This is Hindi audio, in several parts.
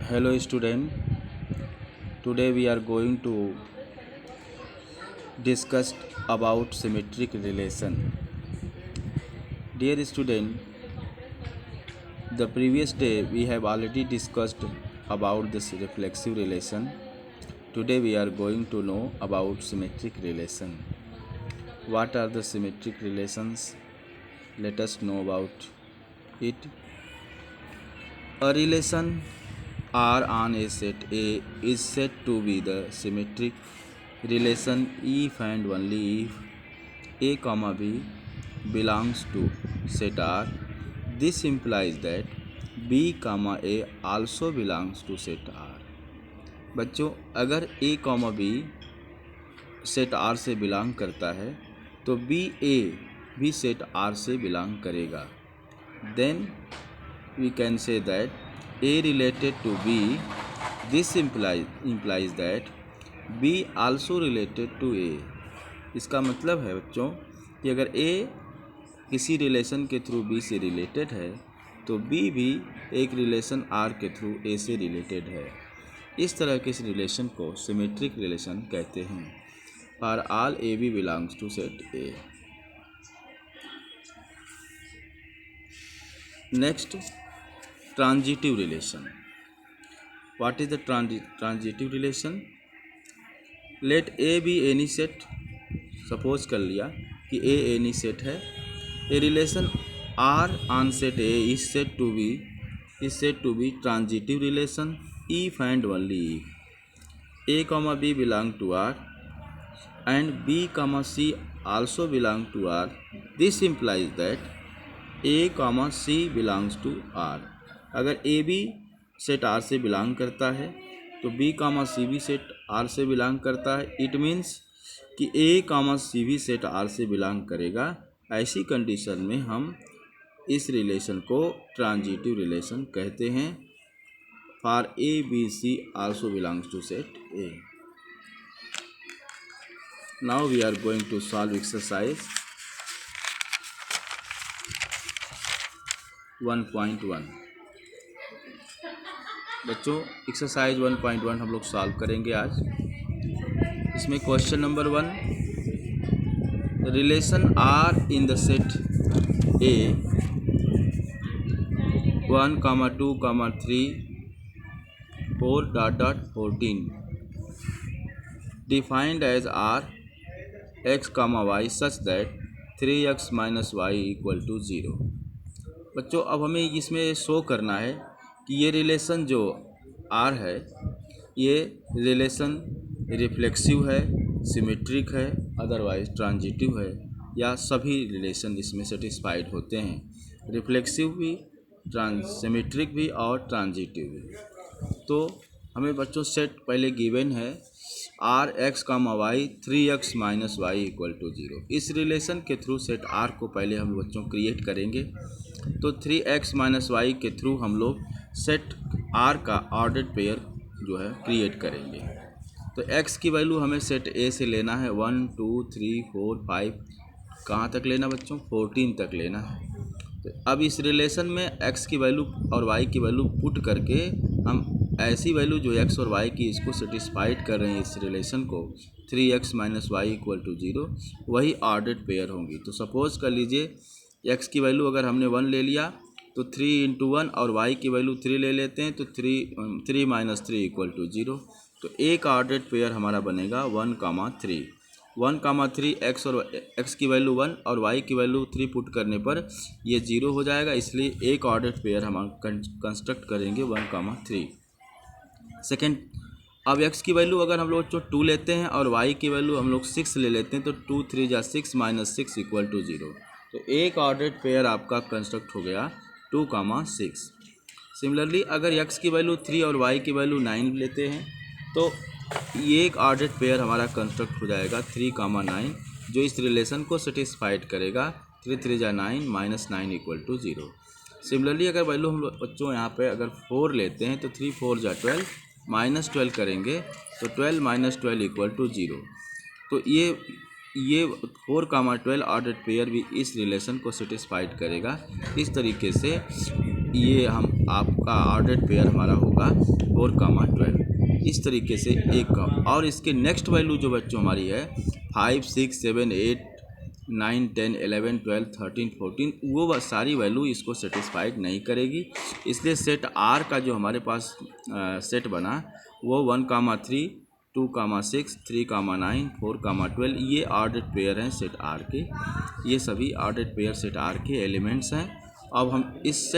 Hello student, today we are going to discuss about symmetric relation. Dear student, the previous day we have already discussed about this reflexive relation. Today we are going to know about symmetric relation. What are the symmetric relations? Let us know about it. A relation R on a set A is said to be the symmetric relation if and only if A, B belongs to set R. This implies that B, A also belongs to set R. बच्चों, अगर A, B सेट R से बिलोंग करता है तो B, A भी सेट R से बिलोंग करेगा. Then we can say that A related to B. This implies that B also related to A. इसका मतलब है बच्चों कि अगर A किसी रिलेशन के थ्रू B से रिलेटेड है तो B भी एक रिलेशन R के थ्रू A से रिलेटेड है. इस तरह के इस रिलेशन को सिमेट्रिक रिलेशन कहते हैं. For all A B belongs to set A. Next, transitive relation. What is the transitive relation? Let A B any set. Suppose कर लिया कि ए एनी सेट है. A relation R on set A is said to be transitive relation if and only if A comma B belong to R and B comma C also belong to R. This implies that A, C belongs to R. अगर A भी सेट R से बिलोंग करता है तो B, C भी सेट R से बिलोंग करता है. इट मीन्स कि A, C भी सेट R से बिलोंग करेगा. ऐसी कंडीशन में हम इस रिलेशन को ट्रांजिटिव रिलेशन कहते हैं. For A, B, C also belongs to set A. Now we are going to solve exercise 1.1. बच्चों, एक्सरसाइज 1.1 हम लोग सॉल्व करेंगे आज. इसमें question number 1, relation R in the set A 1, 2, 3, 4 ... 14 defined as R x, y such that 3x - y = 0. बच्चों, अब हमें इसमें शो करना है कि ये रिलेशन जो R है ये रिलेशन रिफ्लेक्सिव है, सिमेट्रिक है, अदरवाइज ट्रांजिटिव है, या सभी रिलेशन इसमें सेटिस्फाइड होते हैं. रिफ्लेक्सिव भी, सिमेट्रिक भी और ट्रांजिटिव भी. तो हमें बच्चों सेट पहले गिवन है R, x, y 3x - y = 0. इस रिलेशन के थ्रू सेट R को पहले हम बच्चों क्रिएट करेंगे. तो 3x - y के थ्रू हम लोग सेट R का ऑर्डर्ड पेयर जो है क्रिएट करेंगे. तो x की वैल्यू हमें सेट A से लेना है 1, 2, 3, 4, 5. कहाँ तक लेना बच्चों? 14 तक लेना है. तो अब इस रिलेशन में x की वैल्यू और y की वैल्यू पुट करके हम ऐसी वैल्यू जो x और y की इसको सेटिस्फाइड कर रहे हैं इस रिलेशन को 3x - y = 0, वही ऑर्डर्ड पेयर होंगी. तो सपोज कर लीजिए x की वैल्यू अगर हमने 1 ले लिया तो 3 × 1 और y की वैल्यू 3 ले लेते हैं तो 3 - 3 = 0. तो एक ऑर्डर्ड पेयर हमारा बनेगा 1, 3. 1, 3 x और x की वैल्यू 1 और y की वैल्यू 3 पुट करने पर ये 0 हो जाएगा. इसलिए एक ऑर्डर्ड पेयर हम कंस्ट्रक्ट करेंगे 1, 3. सेकेंड, अब x की वैल्यू अगर हम लोग 2 लेते हैं और y की वैल्यू हम लोग 6 ले लेते हैं तो 2, 3 = 6 - 6 = 0. तो एक ऑर्डर्ड पेयर आपका कंस्ट्रक्ट हो गया 2, 6. सिमिलरली अगर x की वैल्यू 3 और y की वैल्यू 9 लेते हैं तो ये एक ऑर्डर्ड पेयर हमारा कंस्ट्रक्ट हो जाएगा 3, 9, जो इस रिलेशन को सेटिस्फाइड करेगा. 3, 3 = 9 - 9 = 0. सिमिलरली अगर वैल्यू हम बच्चों यहाँ पे अगर 4 लेते हैं तो 3, 4 = 12, -12 करेंगे तो 12 - 12 = 0. तो ये 4, 12 ऑर्डर्ड पेयर भी इस रिलेशन को सेटिस्फाइड करेगा. इस तरीके से ये हम आपका ऑर्डर्ड पेयर हमारा होगा 4,12। इस तरीके से एक का, और इसके नेक्स्ट वैल्यू जो बच्चों हमारी है 5, 6, 7, 8, 9, 10, 11, 12, 13, 14, वो सारी वैल्यू इसको सेटिस्फाइड नहीं करेगी। इसलिए सेट आर का जो हमारे पास सेट बना वो 1,3, 2,6, 3,9, 4,12 ये ऑर्डर्ड पेयर हैं सेट आर के। ये सभी ऑर्डर्ड पेयर सेट आर के एलिमेंट्स हैं। अब हम इस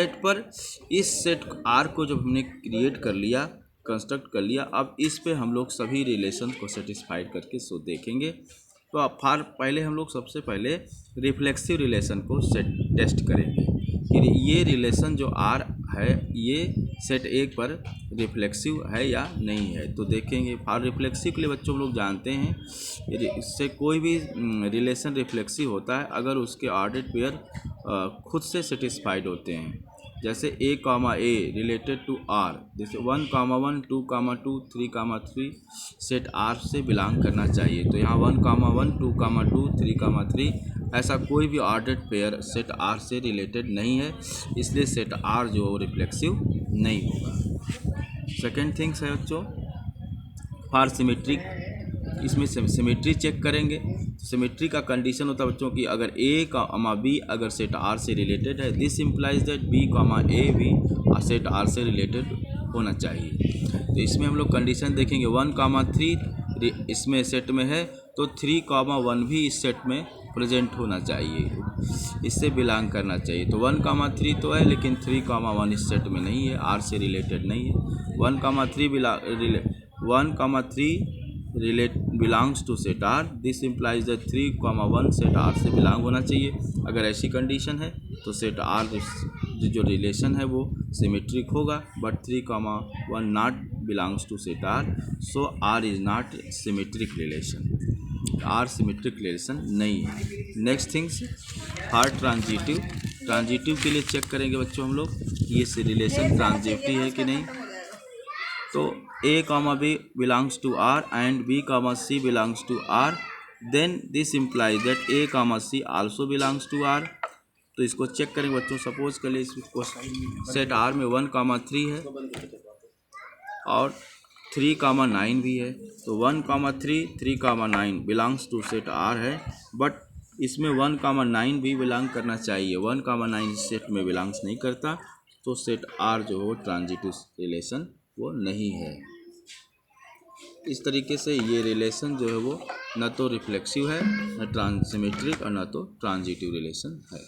सेट आर को जब हमने क्रिएट कर लिया, कंस्ट्रक्ट कर लिया, अब इस पे हम लोग सभी रिलेशन को सेटिस्फाइड करके सो देखेंगे। तो अब पहले हम लोग सबसे पहले रिफ्लेक्सिव रिलेशन को टेस्ट करेंगे कि ये रिलेशन जो आर है ये सेट ए पर रिफ्लेक्सिव है या नहीं है। तो देखेंगे फॉर रिफ्लेक्सिव के लिए बच्चों हम लोग जानते हैं इससे कोई भी रिलेशन रिफ्लेक्सिव होता है अगर उसके ऑर्डर्ड पेयर खुद से सेटिस्फाइड होते हैं। जैसे A comma A related to R, जैसे 1,1, 2,2, 3,3 सेट आर से बिलोंग करना चाहिए। तो यहाँ 1,1, 2,2, 3,3 ऐसा कोई भी ऑर्डर्ड पेयर सेट आर से रिलेटेड नहीं है, इसलिए सेट आर जो रिफ्लेक्सिव नहीं होगा। सेकेंड थिंग्स है बच्चों फॉर सिमेट्रिक, इसमें सिमेट्री चेक करेंगे। सिमेट्री का कंडीशन होता है बच्चों की अगर ए कॉमा बी अगर सेट आर से रिलेटेड है, this implies that B comma A भी सेट आर से रिलेटेड होना चाहिए। तो इसमें हम लोग कंडीशन देखेंगे 1,3 इसमें सेट में है तो 3,1 भी इस सेट में प्रेजेंट होना चाहिए, इससे बिलोंग करना चाहिए। तो 1,3 तो है लेकिन 3,1 इस सेट में नहीं है, आर से रिलेटेड नहीं है। 1,3 belongs to set R, this implies that 3,1 set R से बिलोंग होना चाहिए। अगर ऐसी कंडीशन है तो सेट आर जो रिलेशन है वो सिमेट्रिक होगा, but 3,1 not belongs to set R, so R is not symmetric relation, R symmetric relation नहीं है। नेक्स्ट थिंग्स फॉर ट्रांजिटिव के लिए चेक करेंगे बच्चों हम लोग ये रिलेशन ट्रांजिटिव है कि नहीं। तो a comma b belongs to r and b comma c belongs to r, then this implies that a comma c also belongs to r। तो इसको चेक करेंगे बच्चों। सपोज कर लिए इसको सेट r में 1,3 है और 3,9 भी है, तो 1,3, 3,9 बिलोंग्स टू सेट r है, बट इसमें 1,9 भी बिलोंग करना चाहिए। 1,9 इस सेट में बिलोंग्स नहीं करता, तो सेट r जो है वो ट्रांजिटिव रिलेशन वो नहीं है। इस तरीके से ये रिलेशन जो है वो न तो रिफ्लेक्सिव है, न सिमेट्रिक और न तो ट्रांजिटिव रिलेशन है।